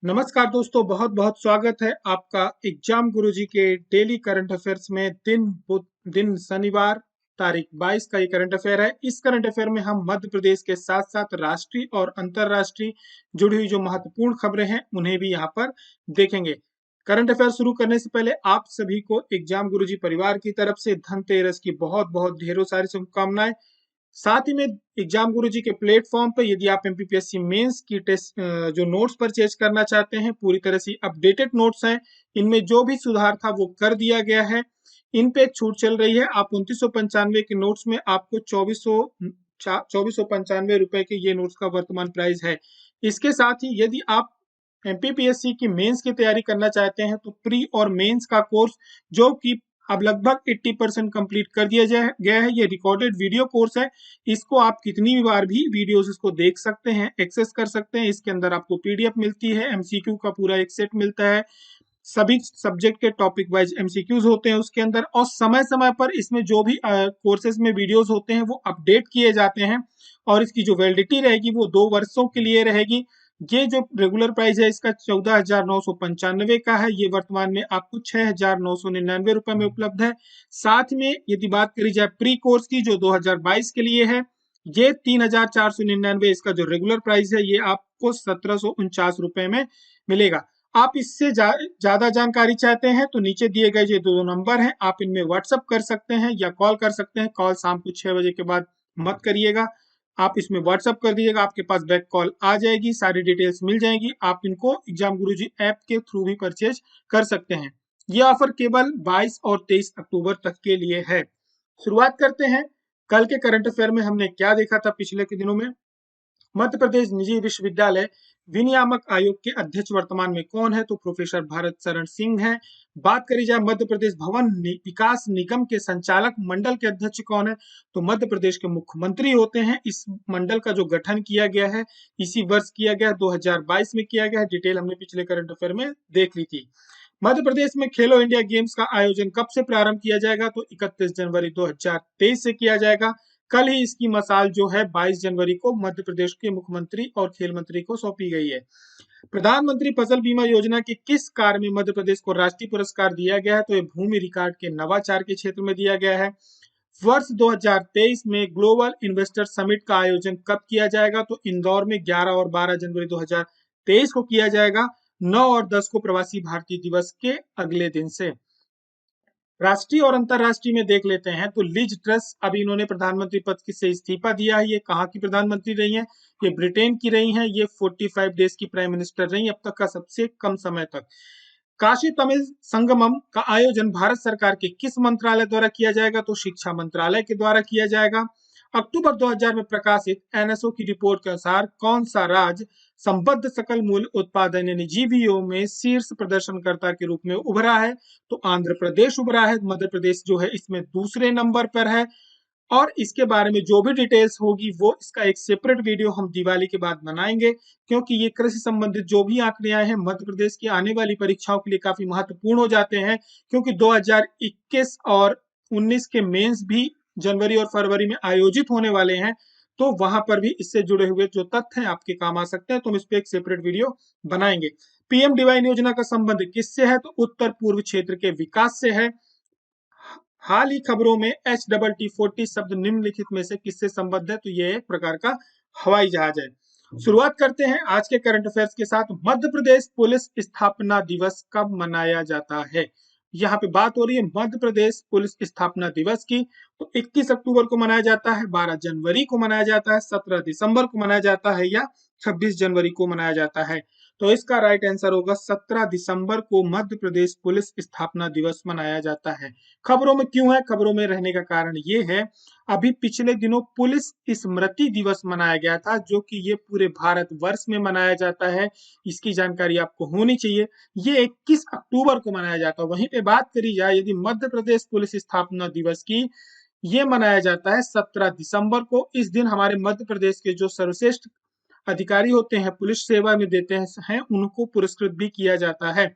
नमस्कार दोस्तों, बहुत बहुत स्वागत है आपका एग्जाम गुरुजी के डेली करंट अफेयर्स में। दिन शनिवार तारीख 22 का ये करंट अफेयर है। इस करंट अफेयर में हम मध्य प्रदेश के साथ साथ राष्ट्रीय और अंतर्राष्ट्रीय जुड़ी हुई जो महत्वपूर्ण खबरें हैं उन्हें भी यहाँ पर देखेंगे। करंट अफेयर शुरू करने से पहले आप सभी को एग्जाम गुरुजी परिवार की तरफ से धनतेरस की बहुत बहुत ढेरों सारी शुभकामनाएं। साथ ही में एग्जाम गुरुजी के प्लेटफॉर्म पर यदि आप एमपीपीएससी मेंस की टेस्ट जो नोट्स परचेज करना चाहते हैं, पूरी तरह से अपडेटेड नोट्स हैं। इनमें जो भी सुधार था वो कर दिया गया है। इन पे एक छूट चल रही है। आप 2995 के नोट्स में आपको 2495 रुपए के ये नोट्स का वर्तमान प्राइस है। इसके साथ ही यदि आप एमपीपीएससी की मेंस की तैयारी करना चाहते हैं तो प्री और मेंस का कोर्स जो कि अब लगभग 80% कंप्लीट कर दिया गया है। ये रिकॉर्डेड वीडियो कोर्स है। इसको आप कितनी बार भी वीडियोस इसको देख सकते हैं, एक्सेस कर सकते हैं। इसके अंदर आपको पीडीएफ मिलती है, एमसीक्यू का पूरा एक सेट मिलता है, सभी सब्जेक्ट के टॉपिक वाइज एमसीक्यूज होते हैं उसके अंदर, और समय समय पर इसमें जो भी कोर्सेज में वीडियोस होते हैं वो अपडेट किए जाते हैं। और इसकी जो वैलिडिटी रहेगी वो 2 वर्षों के लिए रहेगी। ये जो रेगुलर प्राइस है इसका 14,995 का है। ये वर्तमान में आपको 6,999 रुपए में उपलब्ध है। साथ में यदि बात करी जाए प्री कोर्स की जो 2022 के लिए है, ये 3,499 इसका जो रेगुलर प्राइस है ये आपको 1,749 रुपए में मिलेगा। आप इससे ज्यादा जानकारी चाहते हैं तो नीचे दिए गए जो 2 नंबर हैं आप इनमें व्हाट्सअप कर सकते हैं या कॉल कर सकते हैं। कॉल शाम को 6 बजे के बाद मत करिएगा, आप इसमें व्हाट्सअप कर दीजिएगा, आपके पास बैक कॉल आ जाएगी, सारी डिटेल्स मिल जाएंगी। आप इनको एग्जाम गुरुजी ऐप के थ्रू भी परचेज कर सकते हैं। ये ऑफर केवल 22 और 23 अक्टूबर तक के लिए है। शुरुआत करते हैं। कल के करंट अफेयर में हमने क्या देखा था पिछले के दिनों में। मध्य प्रदेश निजी विश्वविद्यालय विनियामक आयोग के अध्यक्ष वर्तमान में कौन है, तो प्रोफेसर भारत शरण सिंह हैं। बात करी जाए मध्य प्रदेश भवन विकास निगम के संचालक मंडल के अध्यक्ष कौन है, तो मध्य प्रदेश के मुख्यमंत्री होते हैं। इस मंडल का जो गठन किया गया है इसी वर्ष किया गया, 2022 में किया गया है। डिटेल हमने पिछले करंट अफेयर में देख ली थी। मध्य प्रदेश में खेलो इंडिया गेम्स का आयोजन कब से प्रारंभ किया जाएगा, तो 31 जनवरी 2023 से किया जाएगा। कल ही इसकी मसाल जो है 22 जनवरी को मध्य प्रदेश के मुख्यमंत्री और खेल मंत्री को सौंपी गई है। प्रधानमंत्री फसल बीमा योजना के किस कार्य में मध्य प्रदेश को राष्ट्रीय पुरस्कार दिया गया है, तो ये भूमि रिकॉर्ड के नवाचार के क्षेत्र में दिया गया है। वर्ष 2023 में ग्लोबल इन्वेस्टर समिट का आयोजन कब किया जाएगा, तो इंदौर में 11 और 12 जनवरी 2023 को किया जाएगा। 9 और 10 को प्रवासी भारतीय दिवस के अगले दिन से। राष्ट्रीय और अंतरराष्ट्रीय में देख लेते हैं तो लिज ट्रस अभी इन्होंने प्रधानमंत्री पद से इस्तीफा दिया है। ये कहाँ की प्रधानमंत्री रही हैं, ये ब्रिटेन की रही हैं। ये 45 डेज की प्राइम मिनिस्टर रही अब तक का सबसे कम समय तक। काशी तमिल संगमम का आयोजन भारत सरकार के किस मंत्रालय द्वारा किया जाएगा, तो शिक्षा मंत्रालय के द्वारा किया जाएगा। अक्टूबर 2000 में प्रकाशित एनएसओ की रिपोर्ट के अनुसार कौन सा राज्य संबद्ध सकल मूल्य उत्पादन यानी जीवीओ में शीर्ष प्रदर्शनकर्ता के रूप में उभरा है, तो आंध्र प्रदेश उभरा है। मध्य प्रदेश जो है इसमें दूसरे नंबर पर है। और इसके बारे में जो भी डिटेल्स होगी वो इसका एक सेपरेट वीडियो हम दिवाली के बाद बनाएंगे, क्योंकि ये कृषि संबंधित जो भी आंकड़े आए हैं मध्य प्रदेश की आने वाली परीक्षाओं के लिए काफी महत्वपूर्ण हो जाते हैं, क्योंकि 2021 और 19 के मेंस भी जनवरी और फरवरी में आयोजित होने वाले हैं। तो वहां पर भी इससे जुड़े हुए जो तथ्य हैं आपके काम आ सकते हैं, तो हम इस पे एक सेपरेट वीडियो बनाएंगे। पीएम डिवाइन योजना का संबंध किससे है, तो उत्तर पूर्व क्षेत्र के विकास से है। हाल ही खबरों में HTT-40 शब्द निम्नलिखित में से किससे संबद्ध है, तो ये एक प्रकार का हवाई जहाज है। शुरुआत करते हैं आज के करंट अफेयर्स के साथ। मध्य प्रदेश पुलिस स्थापना दिवस कब मनाया जाता है। यहाँ पे बात हो रही है मध्य प्रदेश पुलिस स्थापना दिवस की, तो 21 अक्टूबर को मनाया जाता है, 12 जनवरी को मनाया जाता है, 17 दिसंबर को मनाया जाता है या 26 जनवरी को मनाया जाता है। तो इसका राइट आंसर होगा 17 दिसंबर को मध्य प्रदेश पुलिस स्थापना दिवस मनाया जाता है। खबरों में क्यों है, खबरों में रहने का कारण ये है, अभी पिछले दिनों पुलिस स्मृति दिवस मनाया गया था जो कि ये पूरे भारत वर्ष में मनाया जाता है। इसकी जानकारी आपको होनी चाहिए। ये 21 अक्टूबर को मनाया जाता है। वहीं पे बात करी जाए यदि मध्य प्रदेश पुलिस स्थापना दिवस की, ये मनाया जाता है 17 दिसंबर को। इस दिन हमारे मध्य प्रदेश के जो सर्वश्रेष्ठ अधिकारी होते हैं, पुलिस सेवा में देते हैं, उनको पुरस्कृत भी किया जाता है।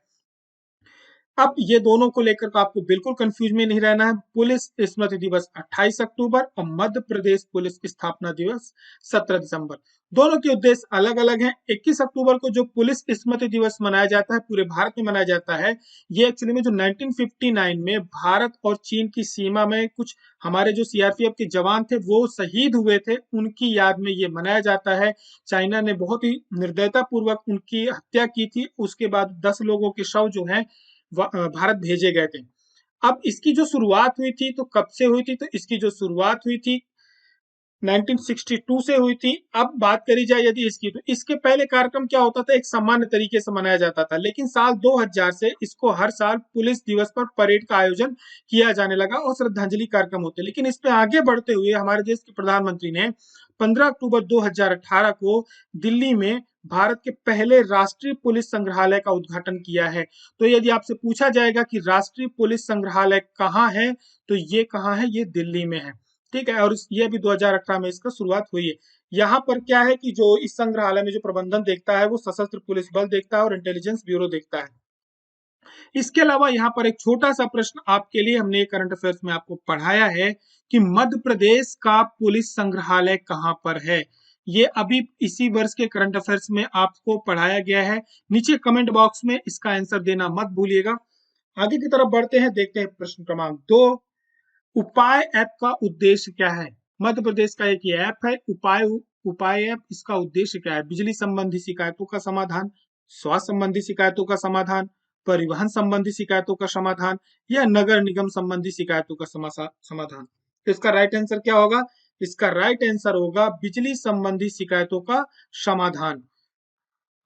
अब ये दोनों को लेकर तो आपको बिल्कुल कंफ्यूज में नहीं रहना है। पुलिस स्मृति दिवस 28 अक्टूबर और मध्य प्रदेश पुलिस स्थापना दिवस 17 दिसंबर। दोनों के उद्देश्य अलग अलग हैं। 21 अक्टूबर को जो पुलिस स्मृति दिवस मनाया जाता है, पूरे भारत में मनाया जाता है, ये एक्चुअली में जो 1959 में भारत और चीन की सीमा में कुछ हमारे जो सीआरपीएफ के जवान थे वो शहीद हुए थे, उनकी याद में ये मनाया जाता है। चाइना ने बहुत ही निर्दयता पूर्वक उनकी हत्या की थी। उसके बाद 10 लोगों के शव जो हैं भारत भेजे गए थे। अब इसकी जो शुरुआत हुई थी तो कब से हुई थी, तो इसकी जो शुरुआत हुई थी 1962 से हुई थी। अब बात करी जाए यदि इसकी, तो इसके पहले कार्यक्रम क्या होता था, एक सामान्य तरीके से मनाया जाता था, लेकिन साल 2000 से इसको हर साल पुलिस दिवस पर परेड का आयोजन किया जाने लगा और श्रद्धांजलि कार्यक्रम होते। लेकिन इस पे आगे बढ़ते हुए हमारे देश के प्रधानमंत्री ने 15 अक्टूबर 2018 को दिल्ली में भारत के पहले राष्ट्रीय पुलिस संग्रहालय का उद्घाटन किया है। तो यदि आपसे पूछा जाएगा कि राष्ट्रीय पुलिस संग्रहालय कहाँ है, तो ये कहाँ है, ये दिल्ली में है। ठीक है, और ये अभी 2018 में इसका शुरुआत हुई है। यहाँ पर क्या है कि जो इस संग्रहालय में जो प्रबंधन देखता है वो सशस्त्र पुलिस बल देखता है और इंटेलिजेंस ब्यूरो देखता है। इसके अलावा यहाँ पर एक छोटा सा प्रश्न आपके लिए, हमने करंट अफेयर्स में आपको पढ़ाया है कि मध्य प्रदेश का पुलिस संग्रहालय कहाँ पर है। ये अभी इसी वर्ष के करंट अफेयर्स में आपको पढ़ाया गया है। नीचे कमेंट बॉक्स में इसका आंसर देना मत भूलिएगा। आगे की तरफ बढ़ते हैं, देखते हैं प्रश्न क्रमांक 2। उपाय ऐप का उद्देश्य क्या है। मध्य प्रदेश का एक ये ऐप है उपाय। उपाय ऐप, इसका उद्देश्य क्या है। बिजली संबंधी शिकायतों का समाधान, स्वास्थ्य संबंधी शिकायतों का समाधान, परिवहन संबंधी शिकायतों का समाधान, या नगर निगम संबंधी शिकायतों का समाधान। तो इसका राइट आंसर क्या होगा। इसका राइट आंसर होगा बिजली संबंधी शिकायतों का समाधान।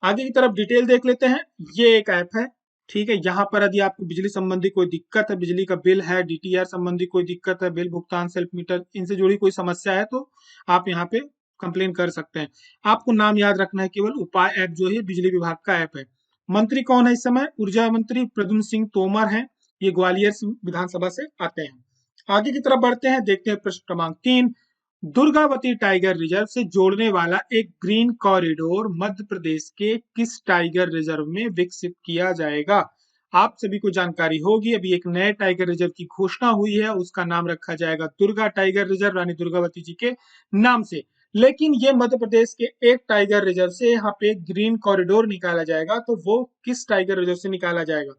आगे की तरफ डिटेल देख लेते हैं। ये एक ऐप है, ठीक है। यहाँ पर यदि आपको बिजली संबंधी कोई दिक्कत है, बिजली का बिल है, डीटीआर संबंधी कोई दिक्कत है, बिल भुगतान, सेल्फ मीटर, इनसे जुड़ी कोई समस्या है तो आप यहाँ पे कंप्लेन कर सकते हैं। आपको नाम याद रखना है केवल, उपाय ऐप जो है बिजली विभाग का ऐप है। मंत्री कौन है इस समय, ऊर्जा मंत्री प्रद्युम्न सिंह तोमर हैं। ये ग्वालियर विधानसभा से आते हैं। आगे की तरफ बढ़ते हैं, देखते हैं प्रश्न क्रमांक 3। दुर्गावती टाइगर रिजर्व से जोड़ने वाला एक ग्रीन कॉरिडोर मध्य प्रदेश के किस टाइगर रिजर्व में विकसित किया जाएगा। आप सभी को जानकारी होगी, अभी एक नए टाइगर रिजर्व की घोषणा हुई है, उसका नाम रखा जाएगा दुर्गा टाइगर रिजर्व, रानी दुर्गावती जी के नाम से। लेकिन ये मध्य प्रदेश के एक टाइगर रिजर्व से यहाँ पे ग्रीन कॉरिडोर निकाला जाएगा, तो वो किस टाइगर रिजर्व से निकाला जाएगा।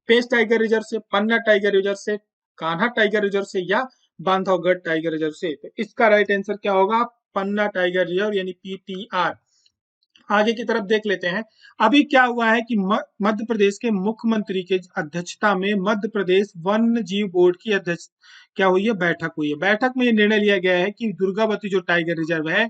पेंच टाइगर रिजर्व से, पन्ना टाइगर रिजर्व से, कान्हा टाइगर रिजर्व से, या बांधवगढ़ टाइगर रिजर्व से। तो इसका राइट आंसर क्या होगा, पन्ना टाइगर रिजर्व यानी पीटीआर। आगे की तरफ देख लेते हैं। अभी क्या हुआ है कि मध्य प्रदेश के मुख्यमंत्री के अध्यक्षता में मध्य प्रदेश वन्य जीव बोर्ड की अध्यक्ष क्या हुई है, बैठक हुई है। बैठक में ये निर्णय लिया गया है कि दुर्गावती जो टाइगर रिजर्व है,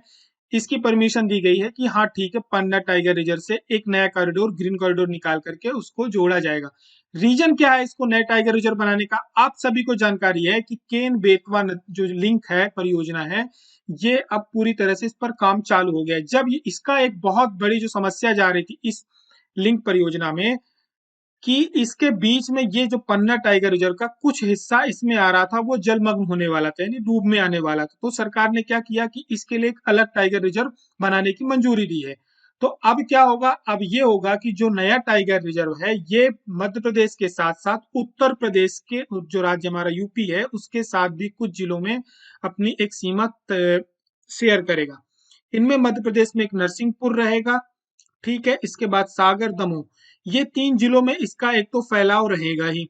इसकी परमिशन दी गई है कि हाँ ठीक है, पन्ना टाइगर रिजर्व से एक नया कॉरिडोर, ग्रीन कॉरिडोर निकाल करके उसको जोड़ा जाएगा। रीजन क्या है इसको नए टाइगर रिजर्व बनाने का, आप सभी को जानकारी है कि केन बेतवा जो लिंक है, परियोजना है, ये अब पूरी तरह से इस पर काम चालू हो गया है। जब ये इसका एक बहुत बड़ी जो समस्या जा रही थी इस लिंक परियोजना में, कि इसके बीच में ये जो पन्ना टाइगर रिजर्व का कुछ हिस्सा इसमें आ रहा था, वो जलमग्न होने वाला था, यानी डूब में आने वाला था। तो सरकार ने क्या किया कि इसके लिए एक अलग टाइगर रिजर्व बनाने की मंजूरी दी है। तो अब क्या होगा, अब ये होगा कि जो नया टाइगर रिजर्व है, ये मध्य प्रदेश के साथ साथ उत्तर प्रदेश के जो राज्य हमारा यूपी है, उसके साथ भी कुछ जिलों में अपनी एक सीमा शेयर करेगा। इनमें मध्य प्रदेश में एक नरसिंहपुर रहेगा, ठीक है। इसके बाद सागर, दमोह, ये 3 जिलों में इसका एक तो फैलाव रहेगा ही।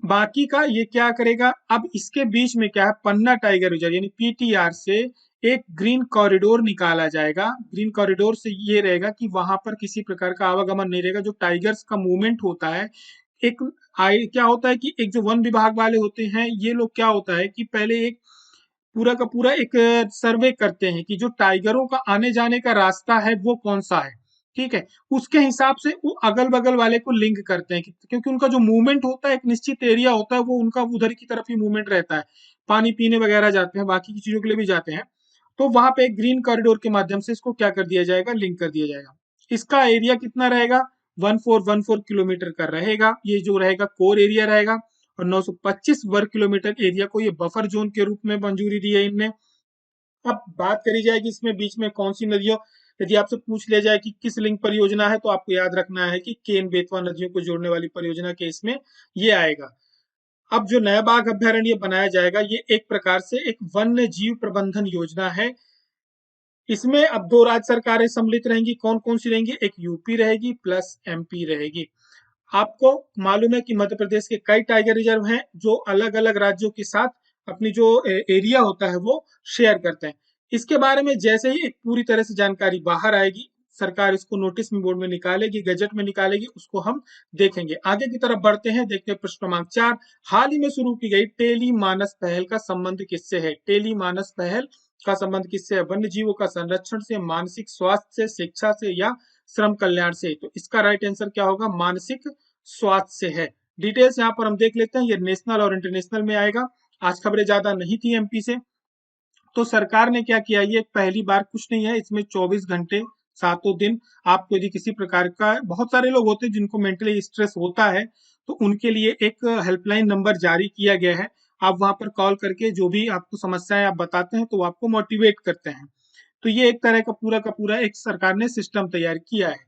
बाकी का ये क्या करेगा, अब इसके बीच में क्या है, पन्ना टाइगर रिजर्व यानी पीटीआर से एक ग्रीन कॉरिडोर निकाला जाएगा। ग्रीन कॉरिडोर से ये रहेगा कि वहां पर किसी प्रकार का आवागमन नहीं रहेगा। जो टाइगर्स का मूवमेंट होता है, एक क्या होता है कि एक जो वन विभाग वाले होते हैं, ये लोग क्या होता है कि पहले एक पूरा का पूरा एक सर्वे करते हैं कि जो टाइगरों का आने जाने का रास्ता है वो कौन सा है, ठीक है। उसके हिसाब से वो अगल बगल वाले को लिंक करते हैं, क्योंकि उनका जो मूवमेंट होता है एक निश्चित एरिया होता है, वो उनका उधर की तरफ ही मूवमेंट रहता है। पानी पीने वगैरह जाते हैं, बाकी की चीजों के लिए भी जाते हैं। तो वहां पे एक ग्रीन कॉरिडोर के माध्यम से इसको क्या कर दिया जाएगा, लिंक कर दिया जाएगा। इसका एरिया कितना रहेगा, 1414 किलोमीटर का रहेगा। ये जो रहेगा कोर एरिया रहेगा, और 925 वर्ग किलोमीटर एरिया को ये बफर जोन के रूप में मंजूरी दी है इनने। अब बात करी जाएगी इसमें बीच में कौन सी नदियों, यदि आपसे पूछ लिया जाए कि किस लिंक परियोजना है, तो आपको याद रखना है कि केन बेतवा नदियों को जोड़ने वाली परियोजना के इसमें ये आएगा। अब जो नया बाघ अभयारण्य बनाया जाएगा, ये एक प्रकार से एक वन्य जीव प्रबंधन योजना है। इसमें अब दो राज्य सरकारें सम्मिलित रहेंगी। कौन कौन सी रहेंगी? एक यूपी रहेगी प्लस एमपी रहेगी। आपको मालूम है कि मध्य प्रदेश के कई टाइगर रिजर्व हैं जो अलग अलग राज्यों के साथ अपनी जो एरिया होता है वो शेयर करते हैं। इसके बारे में जैसे ही एक पूरी तरह से जानकारी बाहर आएगी, सरकार इसको नोटिस में बोर्ड में निकालेगी, गजट में निकालेगी, उसको हम देखेंगे। आगे की तरफ बढ़ते हैं, देखते हैं प्रश्न क्रमांक 4। हाल ही में शुरू की गई टेली मानस पहल का संबंध किससे है? टेली मानस पहल का संबंध किससे है? वन्य जीवों का संरक्षण से, मानसिक स्वास्थ्य से, शिक्षा से या श्रम कल्याण से? तो इसका राइट आंसर क्या होगा? मानसिक स्वास्थ्य से है। डिटेल्स यहाँ पर हम देख लेते हैं, ये नेशनल और इंटरनेशनल में आएगा। आज खबरें ज्यादा नहीं थी एमपी से, तो सरकार ने क्या किया, ये पहली बार कुछ नहीं है, इसमें 24 घंटे सातों दिन आपको यदि किसी प्रकार का, बहुत सारे लोग होते हैं जिनको मेंटली स्ट्रेस होता है, तो उनके लिए एक हेल्पलाइन नंबर जारी किया गया है। आप वहां पर कॉल करके जो भी आपको समस्याएं आप बताते हैं, तो वो आपको मोटिवेट करते हैं। तो ये एक तरह का पूरा एक सरकार ने सिस्टम तैयार किया है।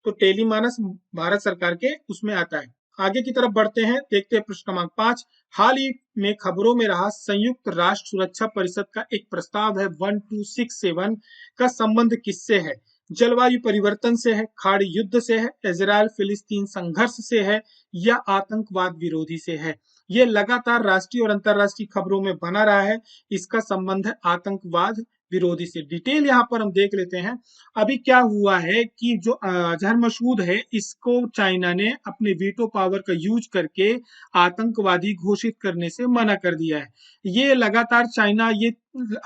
तो टेलीमानस भारत सरकार के उसमें आता है। आगे की तरफ बढ़ते हैं, देखते हैं प्रश्न क्रमांक 5। हाल ही में खबरों में रहा संयुक्त राष्ट्र सुरक्षा परिषद का एक प्रस्ताव है 1267 का संबंध किससे है? जलवायु परिवर्तन से है, खाड़ी युद्ध से है, इजराइल फिलिस्तीन संघर्ष से है या आतंकवाद विरोधी से है? ये लगातार राष्ट्रीय और अंतरराष्ट्रीय खबरों में बना रहा है। इसका संबंध है आतंकवाद विरोधी से। डिटेल यहाँ पर हम देख लेते हैं। अभी क्या हुआ है कि जो अजहर मसूद है, इसको चाइना ने अपने वीटो पावर का यूज करके आतंकवादी घोषित करने से मना कर दिया है। ये लगातार चाइना, ये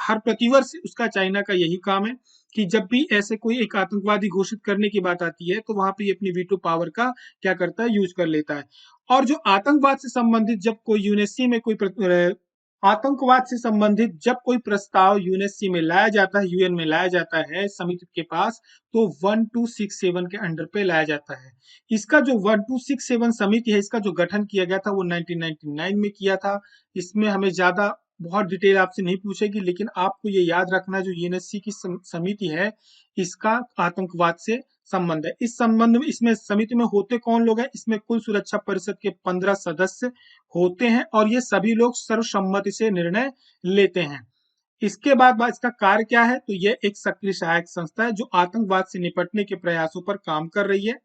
हर प्रतिवर्ष उसका, चाइना का यही काम है कि जब भी ऐसे कोई एक आतंकवादी घोषित करने की बात आती है, तो वहां पे ये अपनी वीटो पावर का क्या करता है, यूज कर लेता है। और जो आतंकवाद से संबंधित जब कोई यूएनएससी में कोई आतंकवाद से संबंधित जब कोई प्रस्ताव यूएनएससी में लाया जाता है, यूएन में लाया जाता है समिति के पास, तो 1267 के अंडर पे लाया जाता है। इसका जो 1267 समिति है, इसका जो गठन किया गया था वो 1999 में किया था। इसमें हमें ज्यादा बहुत डिटेल आपसे नहीं पूछेगी, लेकिन आपको ये याद रखना, जो यूएनएससी की समिति है, इसका आतंकवाद से संबंध है। इस संबंध में, इसमें समिति में होते कौन लोग हैं? इसमें कुल सुरक्षा परिषद के 15 सदस्य होते हैं और ये सभी लोग सर्वसम्मति से निर्णय लेते हैं। इसके बाद इसका कार्य क्या है? तो ये एक सक्रिय सहायक संस्था है जो आतंकवाद से निपटने के प्रयासों पर काम कर रही है।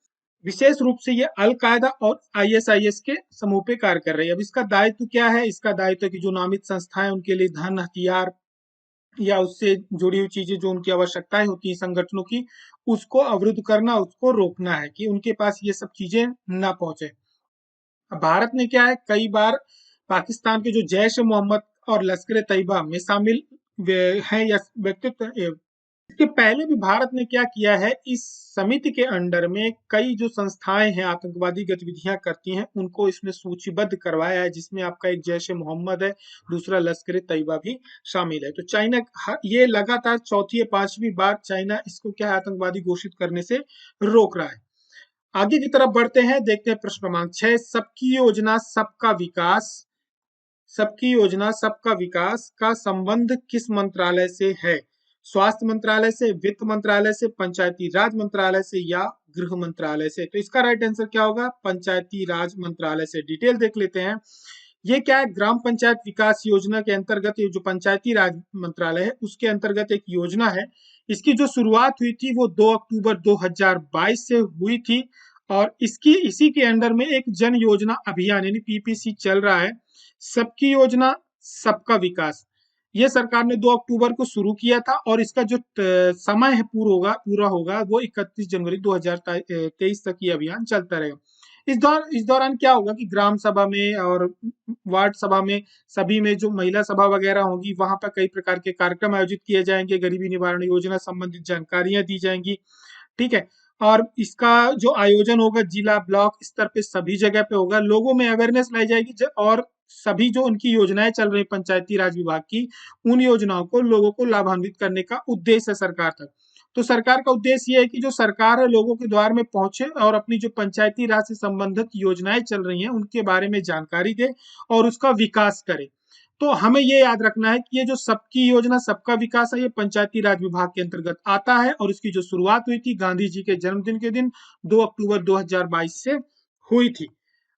विशेष रूप से ये अल कायदा और आईएसआईएस के समूह पे कार्य कर रही है। अब इसका दायित्व क्या है? इसका दायित्व कि जो नामित संस्थाएं, उनके लिए धन, हथियार या उससे जुड़ी हुई चीजें जो उनकी आवश्यकताएं होती है संगठनों की, उसको अवरुद्ध करना, उसको रोकना है कि उनके पास ये सब चीजें ना पहुंचे। भारत ने क्या है, कई बार पाकिस्तान के जो जैश ए मोहम्मद और लश्कर ए तैयबा में शामिल हैं या व्यक्तित्व, इसके पहले भी भारत ने क्या किया है, इस समिति के अंडर में कई जो संस्थाएं हैं आतंकवादी गतिविधियां करती हैं, उनको इसमें सूचीबद्ध करवाया है, जिसमें आपका एक जैश ए मोहम्मद है, दूसरा लश्कर ए तैयबा भी शामिल है। तो चाइना ये लगातार चौथी या पांचवी बार चाइना इसको क्या है, आतंकवादी घोषित करने से रोक रहा है। आगे की तरफ बढ़ते हैं, देखते हैं प्रश्न क्रमांक 6। सबकी योजना सबका विकास, सबकी योजना सबका विकास का संबंध किस मंत्रालय से है? स्वास्थ्य मंत्रालय से, वित्त मंत्रालय से, पंचायती राज मंत्रालय से या गृह मंत्रालय से? तो इसका राइट आंसर क्या होगा? पंचायती राज मंत्रालय से। डिटेल देख लेते हैं। ये क्या है, ग्राम पंचायत विकास योजना के अंतर्गत, ये जो पंचायती राज मंत्रालय है उसके अंतर्गत एक योजना है। इसकी जो शुरुआत हुई थी वो 2 अक्टूबर 2022 से हुई थी और इसी के अंडर में एक जन योजना अभियान यानी पीपीसी चल रहा है। सबकी योजना सबका विकास, ये सरकार ने 2 अक्टूबर को शुरू किया था और इसका जो समय है पूरा होगा वो 31 जनवरी 2023 तक ये अभियान चलता रहेगा। इस दौरान क्या होगा कि ग्राम सभा में और वार्ड सभा में, सभी में जो महिला सभा वगैरह होगी, वहां पर कई प्रकार के कार्यक्रम आयोजित किए जाएंगे, गरीबी निवारण योजना संबंधित जानकारियां दी जाएंगी। ठीक है, और इसका जो आयोजन होगा जिला ब्लॉक स्तर पे सभी जगह पे होगा, लोगों में अवेयरनेस लाई जाएगी और सभी जो उनकी योजनाएं चल रही पंचायती राज विभाग की, उन योजनाओं को लोगों को लाभान्वित करने का उद्देश्य है सरकार तक। तो सरकार का उद्देश्य ये है कि जो सरकार है लोगों के द्वार में पहुंचे और अपनी जो पंचायती राज से संबंधित योजनाएं चल रही हैं उनके बारे में जानकारी दे और उसका विकास करे। तो हमें ये याद रखना है कि ये जो सबकी योजना सबका विकास है, ये पंचायती राज विभाग के अंतर्गत आता है और इसकी जो शुरुआत हुई थी गांधी जी के जन्मदिन के दिन 2 अक्टूबर 2022 से हुई थी।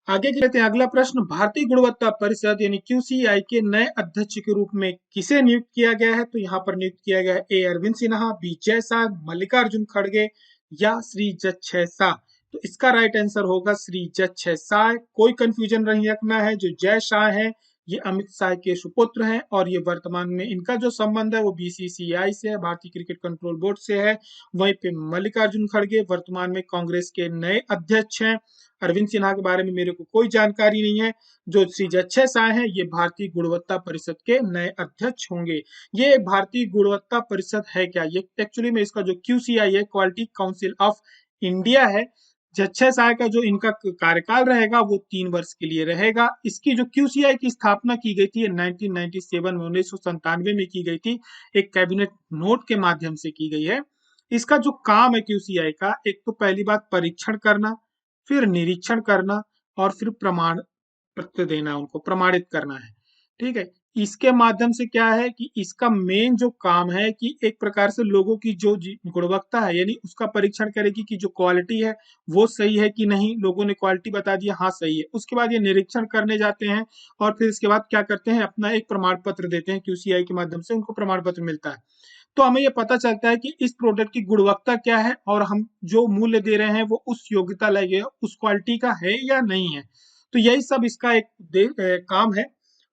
आगे कहते हैं अगला प्रश्न, भारतीय गुणवत्ता परिषद यानी क्यूसीआई के नए अध्यक्ष के रूप में किसे नियुक्त किया गया है? तो यहाँ पर नियुक्त किया गया है ए अरविंद सिन्हा, बी जयशाह, मल्लिकार्जुन खड़गे या श्री जय शाह। तो इसका राइट आंसर होगा श्री जय शाह। कोई कंफ्यूजन नहीं रखना है, जो जय शाह है ये अमित शाह के सुपुत्र हैं और ये वर्तमान में इनका जो संबंध है वो बीसीसीआई से है, भारतीय क्रिकेट कंट्रोल बोर्ड से है। वहीं पे मल्लिकार्जुन खड़गे वर्तमान में कांग्रेस के नए अध्यक्ष हैं। अरविंद सिन्हा के बारे में मेरे को कोई जानकारी नहीं है। जो श्री जय शाह हैं ये भारतीय गुणवत्ता परिषद के नए अध्यक्ष होंगे। ये भारतीय गुणवत्ता परिषद है क्या? ये एक्चुअली में इसका जो क्यूसीआई है, क्वालिटी काउंसिल ऑफ इंडिया है। जय शाह का जो इनका कार्यकाल रहेगा वो 3 वर्ष के लिए रहेगा। इसकी जो क्यूसीआई की स्थापना की गई थी 1997 में 1997 में की गई थी, एक कैबिनेट नोट के माध्यम से की गई है। इसका जो काम है क्यूसीआई का, एक तो पहली बात परीक्षण करना, फिर निरीक्षण करना और फिर प्रमाण पत्र देना, उनको प्रमाणित करना है। ठीक है, इसके माध्यम से क्या है कि इसका मेन जो काम है कि एक प्रकार से लोगों की जो गुणवत्ता है यानी उसका परीक्षण करेगी कि जो क्वालिटी है वो सही है कि नहीं। लोगों ने क्वालिटी बता दिया हाँ सही है, उसके बाद ये निरीक्षण करने जाते हैं और फिर इसके बाद क्या करते हैं, अपना एक प्रमाण पत्र देते हैं, क्यूसीआई के माध्यम से उनको प्रमाण पत्र मिलता है। तो हमें ये पता चलता है कि इस प्रोडक्ट की गुणवत्ता क्या है और हम जो मूल्य दे रहे हैं वो उस योग्यता लगे उस क्वालिटी का है या नहीं है। तो यही सब इसका एक काम है।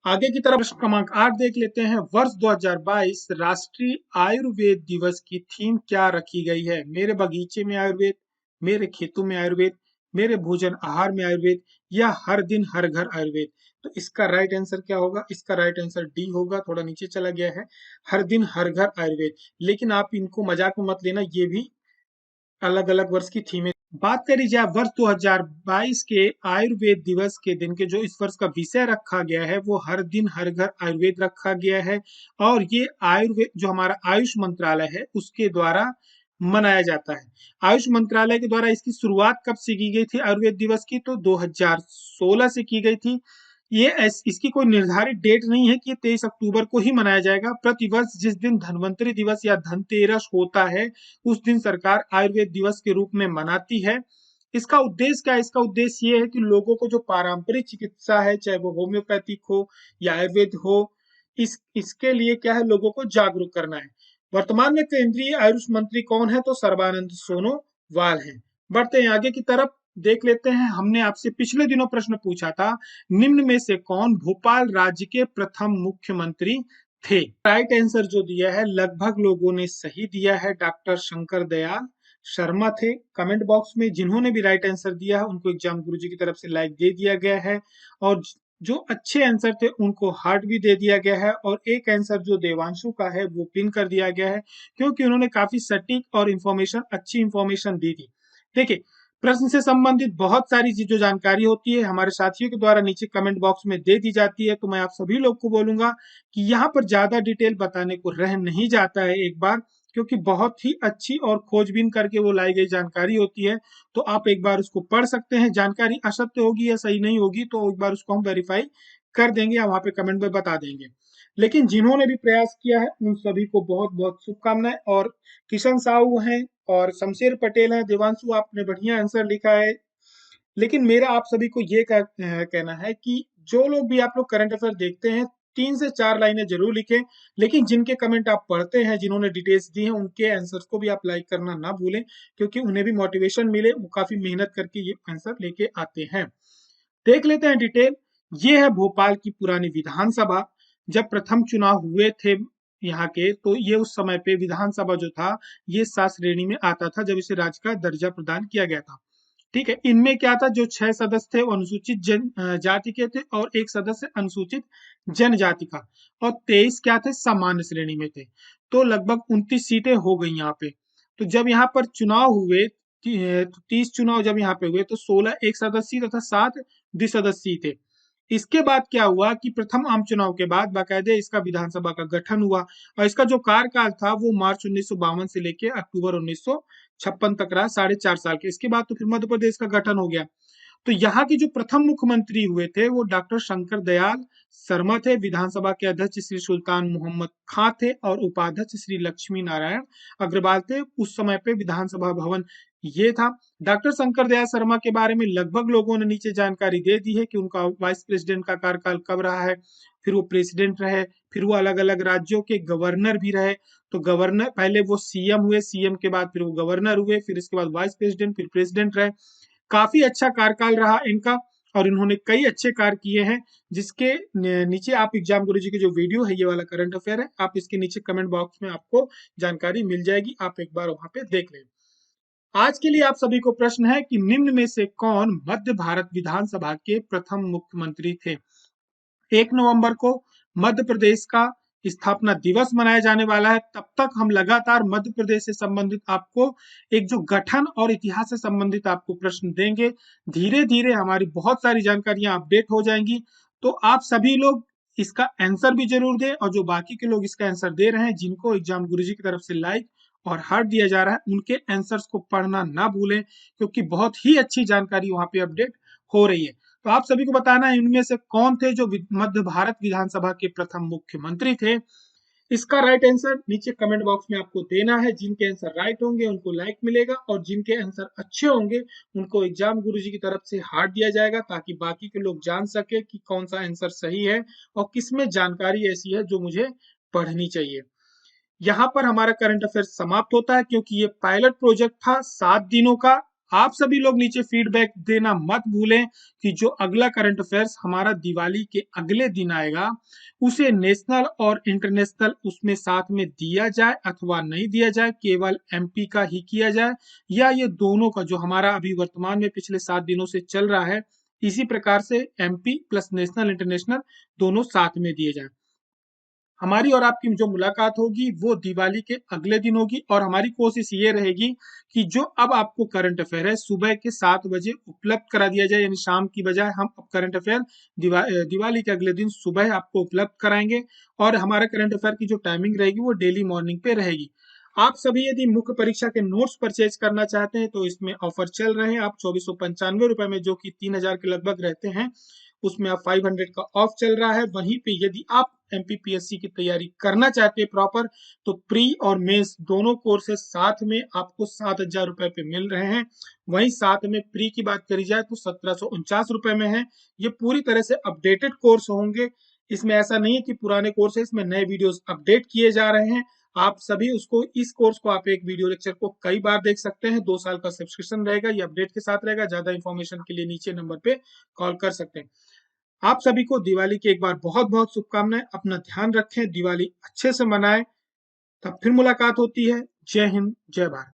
आगे की तरफ प्रश्न क्रमांक 8 देख लेते हैं। वर्ष 2022 राष्ट्रीय आयुर्वेद दिवस की थीम क्या रखी गई है? मेरे बगीचे में आयुर्वेद, मेरे खेतों में आयुर्वेद, मेरे भोजन आहार में आयुर्वेद या हर दिन हर घर आयुर्वेद। तो इसका राइट आंसर क्या होगा? इसका राइट आंसर डी होगा, थोड़ा नीचे चला गया है, हर दिन हर घर आयुर्वेद। लेकिन आप इनको मजाक में मत लेना, ये भी अलग अलग वर्ष की थीमें। बात करी जाए वर्ष 2022 के आयुर्वेद दिवस के दिन के जो इस वर्ष का विषय रखा गया है वो हर दिन हर घर आयुर्वेद रखा गया है और ये आयुर्वेद जो हमारा आयुष मंत्रालय है उसके द्वारा मनाया जाता है। आयुष मंत्रालय के द्वारा इसकी शुरुआत कब से की गई थी आयुर्वेद दिवस की? तो 2016 से की गई थी। इसकी कोई निर्धारित डेट नहीं है कि 23 अक्टूबर को ही मनाया जाएगा। प्रतिवर्ष जिस दिन धन्वंतरि दिवस या धनतेरस होता है उस दिन सरकार आयुर्वेद दिवस के रूप में मनाती है। इसका उद्देश्य क्या है? इसका उद्देश्य ये है कि लोगों को जो पारंपरिक चिकित्सा है, चाहे वो होम्योपैथिक हो या आयुर्वेद हो, इसके लिए क्या है, लोगों को जागरूक करना है। वर्तमान में केंद्रीय आयुष मंत्री कौन है? तो सर्बानंद सोनोवाल हैं। बढ़ते हैं आगे की तरफ, देख लेते हैं। हमने आपसे पिछले दिनों प्रश्न पूछा था, निम्न में से कौन भोपाल राज्य के प्रथम मुख्यमंत्री थे? राइट आंसर जो दिया है लगभग लोगों ने सही दिया है, डॉक्टर शंकर दयाल शर्मा थे। कमेंट बॉक्स में जिन्होंने भी राइट आंसर दिया है उनको एग्जाम गुरुजी की तरफ से लाइक दे दिया गया है और जो अच्छे आंसर थे उनको हार्ट भी दे दिया गया है और एक आंसर जो देवांशु का है वो पिन कर दिया गया है क्योंकि उन्होंने काफी सटीक और अच्छी इंफॉर्मेशन दी थी। देखिए, प्रश्न से संबंधित बहुत सारी जो जानकारी होती है हमारे साथियों के द्वारा नीचे कमेंट बॉक्स में दे दी जाती है, तो मैं आप सभी लोग को बोलूंगा कि यहाँ पर ज्यादा डिटेल बताने को रह नहीं जाता है एक बार, क्योंकि बहुत ही अच्छी और खोजबीन करके वो लाई गई जानकारी होती है। तो आप एक बार उसको पढ़ सकते हैं, जानकारी असत्य होगी या सही नहीं होगी तो एक बार उसको हम वेरीफाई कर देंगे या वहां पे कमेंट में बता देंगे। लेकिन जिन्होंने भी प्रयास किया है उन सभी को बहुत बहुत शुभकामनाएं। और किशन साहू हैं और शमशेर पटेल हैं, देवांशु आपने बढ़िया आंसर लिखा है। लेकिन मेरा आप सभी को ये कहना है कि जो लोग भी आप लोग करंट अफेयर देखते हैं 3 से 4 लाइनें जरूर लिखें, लेकिन जिनके कमेंट आप पढ़ते हैं, जिन्होंने डिटेल्स दी हैं, उनके आंसर्स को भी आप लाइक करना ना भूलें, क्योंकि उन्हें भी मोटिवेशन मिले, वो काफी मेहनत करके ये आंसर लेके आते हैं। देख लेते हैं डिटेल। ये है भोपाल की पुरानी विधानसभा। जब प्रथम चुनाव हुए थे यहाँ के, तो ये उस समय पे विधानसभा जो था ये 7 श्रेणी में आता था जब इसे राज्य का दर्जा प्रदान किया गया था। ठीक है, इनमें क्या था, जो 6 सदस्य थे वो अनुसूचित जाति के थे और 1 सदस्य अनुसूचित जनजाति का और 23 क्या थे, सामान्य श्रेणी में थे। तो लगभग 29 सीटें हो गई यहाँ पे। तो जब यहाँ पर चुनाव हुए 30 चुनाव जब यहाँ पे हुए तो 16 एक सदस्यीय तथा 7 द्विसदस्यीय थे। इसके बाद क्या हुआ कि प्रथम आम चुनाव के बाद बाकायदे इसका विधानसभा का गठन हुआ और इसका जो कार्यकाल था वो मार्च 1952 से लेकर अक्टूबर 1956 तक रहा, 4.5 साल के। इसके बाद तो फिर मध्य प्रदेश का गठन हो गया। तो यहाँ के जो प्रथम मुख्यमंत्री हुए थे वो डॉक्टर शंकर दयाल शर्मा थे, विधानसभा के अध्यक्ष श्री सुल्तान मोहम्मद खां थे और उपाध्यक्ष श्री लक्ष्मी नारायण अग्रवाल थे। उस समय पे विधानसभा भवन ये था। डॉक्टर शंकर दयाल शर्मा के बारे में लगभग लोगों ने नीचे जानकारी दे दी है कि उनका वाइस प्रेसिडेंट का कार्यकाल कब रहा है, फिर वो प्रेसिडेंट रहे, फिर वो अलग अलग राज्यों के गवर्नर भी रहे। तो गवर्नर पहले वो सीएम हुए, सीएम के बाद फिर वो गवर्नर हुए, फिर इसके बाद वाइस प्रेसिडेंट, फिर प्रेसिडेंट रहे। काफी अच्छा कार्यकाल रहा इनका और इन्होंने कई अच्छे कार्य किए हैं, जिसके नीचे आप एग्जाम गुरुजी की जो वीडियो है, ये वाला करंट अफेयर है, आप इसके नीचे कमेंट बॉक्स में आपको जानकारी मिल जाएगी, आप एक बार वहां पे देख लें। आज के लिए आप सभी को प्रश्न है कि निम्न में से कौन मध्य भारत विधानसभा के प्रथम मुख्यमंत्री थे। 1 नवंबर को मध्य प्रदेश का स्थापना दिवस मनाया जाने वाला है। तब तक हम लगातार मध्य प्रदेश से संबंधित आपको एक जो गठन और इतिहास से संबंधित आपको प्रश्न देंगे। धीरे धीरे हमारी बहुत सारी जानकारियां अपडेट हो जाएंगी, तो आप सभी लोग इसका आंसर भी जरूर दें और जो बाकी के लोग इसका आंसर दे रहे हैं, जिनको एग्जाम गुरुजी की तरफ से लाइक और हार्ट दिया जा रहा है, उनके आंसर्स को पढ़ना ना भूलें, क्योंकि बहुत ही अच्छी जानकारी वहां पे अपडेट हो रही है। तो आप सभी को बताना है इनमें से कौन थे जो मध्य भारत विधानसभा के प्रथम मुख्यमंत्री थे। इसका राइट आंसर नीचे कमेंट बॉक्स में आपको देना है। जिनके आंसर राइट होंगे उनको लाइक मिलेगा और जिनके आंसर अच्छे होंगे उनको एग्जाम गुरुजी की तरफ से हार्ट दिया जाएगा, ताकि बाकी के लोग जान सके कि कौन सा आंसर सही है और किसमें जानकारी ऐसी है जो मुझे पढ़नी चाहिए। यहाँ पर हमारा करंट अफेयर समाप्त होता है, क्योंकि ये पायलट प्रोजेक्ट था 7 दिनों का। आप सभी लोग नीचे फीडबैक देना मत भूलें कि जो अगला करंट अफेयर्स हमारा दिवाली के अगले दिन आएगा, उसे नेशनल और इंटरनेशनल उसमें साथ में दिया जाए अथवा नहीं दिया जाए, केवल एमपी का ही किया जाए, या ये दोनों का जो हमारा अभी वर्तमान में पिछले 7 दिनों से चल रहा है, इसी प्रकार से एमपी प्लस नेशनल इंटरनेशनल दोनों साथ में दिए जाए। हमारी और आपकी जो मुलाकात होगी वो दिवाली के अगले दिन होगी और हमारी कोशिश ये रहेगी कि जो अब आपको करंट अफेयर है सुबह के 7 बजे उपलब्ध करा दिया जाए, यानी शाम की बजाय हम अब करंट अफेयर दिवाली के अगले दिन सुबह आपको उपलब्ध कराएंगे। और हमारा करंट अफेयर की जो टाइमिंग रहेगी वो डेली मॉर्निंग पे रहेगी। आप सभी यदि मुख्य परीक्षा के नोट्स परचेज करना चाहते हैं तो इसमें ऑफर चल रहे हैं। आप 2495 रुपए में, जो कि 3000 के लगभग रहते हैं, उसमें आप 500 का ऑफ चल रहा है। वहीं पे यदि आप एमपीपीएससी की तैयारी करना चाहते हैं प्रॉपर, तो प्री और मेंस दोनों कोर्सेज साथ में आपको 7000 रुपए पे मिल रहे हैं। वहीं साथ में प्री की बात करी जाए तो 1749 रुपए में है। ये पूरी तरह से अपडेटेड कोर्स होंगे। इसमें ऐसा नहीं है कि पुराने कोर्स है, इसमें नए वीडियोस अपडेट किए जा रहे हैं। आप सभी उसको, इस कोर्स को आप एक वीडियो लेक्चर को कई बार देख सकते हैं। 2 साल का सब्सक्रिप्शन रहेगा, ये अपडेट के साथ रहेगा। ज्यादा इंफॉर्मेशन के लिए नीचे नंबर पे कॉल कर सकते हैं। आप सभी को दिवाली की एक बार बहुत बहुत शुभकामनाएं। अपना ध्यान रखें, दिवाली अच्छे से मनाएं। तब फिर मुलाकात होती है। जय हिंद, जय भारत।